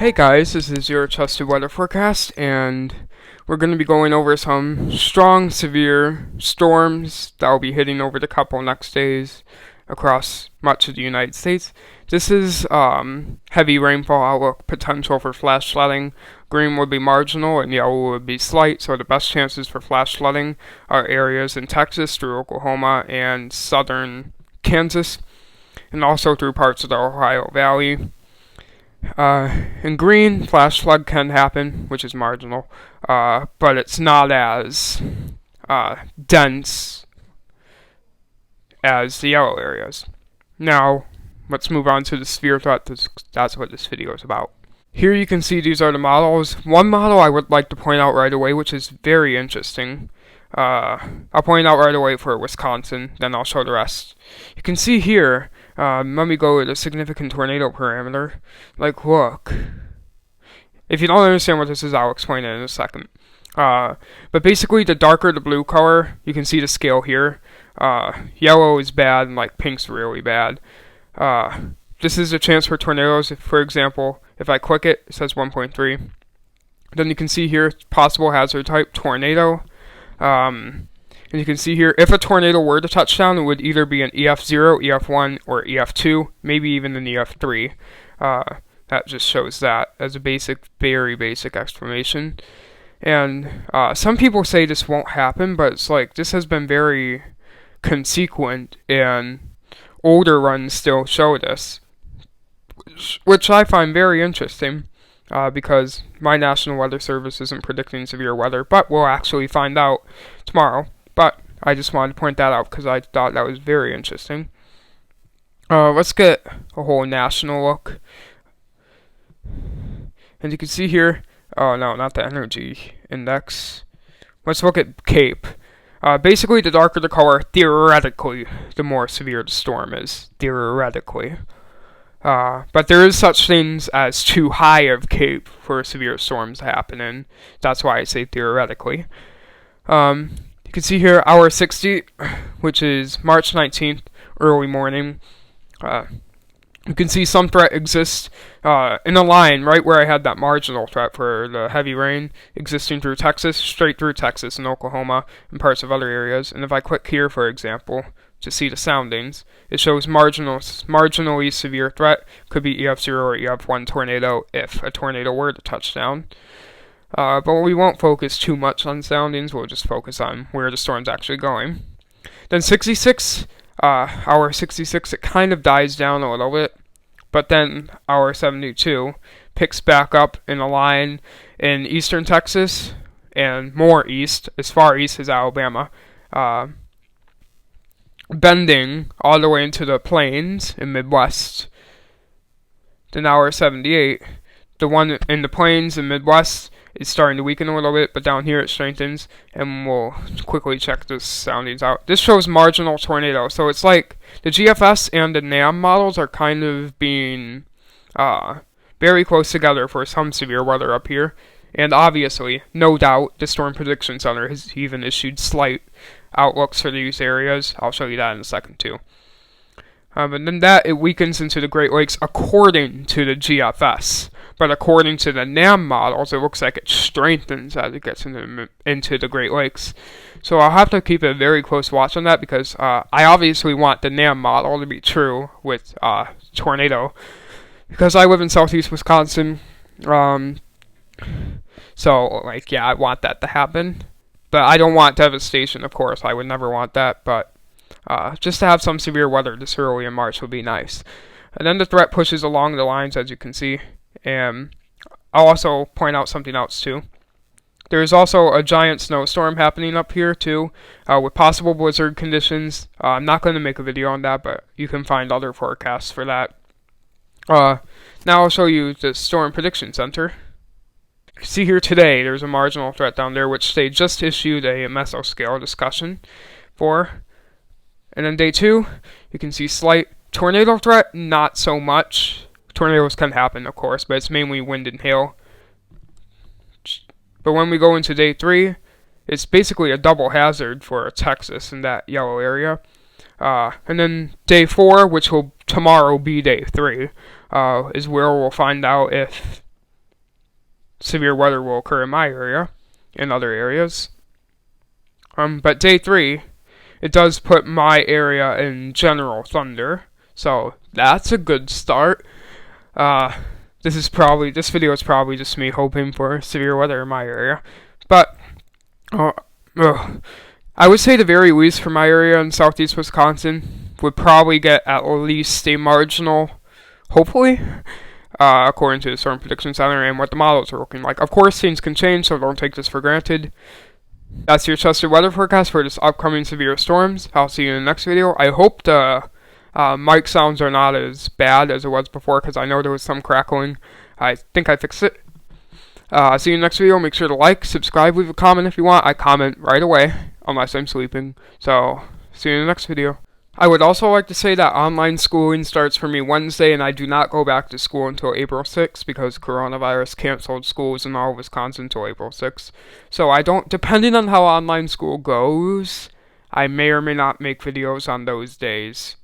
Hey guys, this is your trusted weather forecast, and we're going to be going over some strong, severe storms that will be hitting over the couple next days across much of the United States. This is heavy rainfall outlook, potential for flash flooding. Green would be marginal and yellow would be slight, so the best chances for flash flooding are areas in Texas through Oklahoma and southern Kansas, and also through parts of the Ohio Valley. In green, flash flood can happen, which is marginal, but it's not as dense as the yellow areas. Now, let's move on to the severe threat. That's what this video is about. Here you can see these are the models. One model I would like to point out right away, which is very interesting. I'll point out right away for Wisconsin, then I'll show the rest. You can see here, let me go with a significant tornado parameter. Like, look. If you don't understand what this is, I'll explain it in a second. But basically, the darker the blue color, you can see the scale here. Yellow is bad, and like pink's really bad. This is a chance for tornadoes. For example, if I click it, it says 1.3. Then you can see here, possible hazard type, tornado. And you can see here, if a tornado were to touch down, it would either be an EF0, EF1, or EF2, maybe even an EF3. That just shows that as a basic, very basic explanation. And some people say this won't happen, but it's like, this has been very consequent, and older runs still show this, which I find very interesting. Because my National Weather Service isn't predicting severe weather, but we'll actually find out tomorrow. But I just wanted to point that out because I thought that was very interesting. Let's get a whole national look. And you can see here, oh no, not the energy index. Let's look at Cape. Basically, the darker the color, theoretically, the more severe the storm is. Theoretically. But there is such things as too high of Cape for severe storms to happen in. That's why I say theoretically. You can see here hour 60, which is March 19th, early morning. You can see some threat exists in a line right where I had that marginal threat for the heavy rain existing through Texas, straight through Texas and Oklahoma and parts of other areas. And if I click here, for example, to see the soundings, it shows marginally severe threat, could be EF0 or EF1 tornado if a tornado were to touch down. But we won't focus too much on soundings, we'll just focus on where the storm's actually going. Then 66, hour 66, it kind of dies down a little bit, but then hour 72 picks back up in a line in eastern Texas and more east, as far east as Alabama. Bending all the way into the plains in Midwest. Then hour 78, the one in the plains in Midwest is starting to weaken a little bit, but down here it strengthens, and we'll quickly check the soundings out. This shows marginal tornado, so it's like the GFS and the NAM models are kind of being very close together for some severe weather up here. And obviously, no doubt, the Storm Prediction Center has even issued slight outlooks for these areas. I'll show you that in a second too. And then it weakens into the Great Lakes according to the GFS. But according to the NAM models, it looks like it strengthens as it gets into the Great Lakes. So I'll have to keep a very close watch on that because I obviously want the NAM model to be true with tornado. Because I live in southeast Wisconsin. So, like, yeah, I want that to happen. But I don't want devastation, of course. I would never want that. But just to have some severe weather this early in March would be nice. And then the threat pushes along the lines, as you can see. And I'll also point out something else, too. There is also a giant snowstorm happening up here, too, with possible blizzard conditions. I'm not going to make a video on that, but you can find other forecasts for that. Now I'll show you the Storm Prediction Center. See here today, there's a marginal threat down there, which they just issued a mesoscale discussion for. And then day 2, you can see slight tornado threat, not so much. Tornadoes can happen, of course, but it's mainly wind and hail. But when we go into day 3, it's basically a double hazard for Texas in that yellow area. And then day 4, which will tomorrow be day 3, is where we'll find out if severe weather will occur in my area and other areas. But day 3, it does put my area in general thunder, so that's a good start. This video is probably just me hoping for severe weather in my area, but I would say the very least for my area in southeast Wisconsin would probably get at least a marginal, hopefully, according to the Storm Prediction Center and what the models are looking like. Of course, things can change, so don't take this for granted. That's your trusted weather forecast for this upcoming severe storms. I'll see you in the next video. I hope the mic sounds are not as bad as it was before, because I know there was some crackling. I think I fixed it. See you in the next video. Make sure to like, subscribe, leave a comment if you want. I comment right away, unless I'm sleeping. So, see you in the next video. I would also like to say that online schooling starts for me Wednesday, and I do not go back to school until April 6th because coronavirus canceled schools in all of Wisconsin until April 6th. So depending on how online school goes, I may or may not make videos on those days.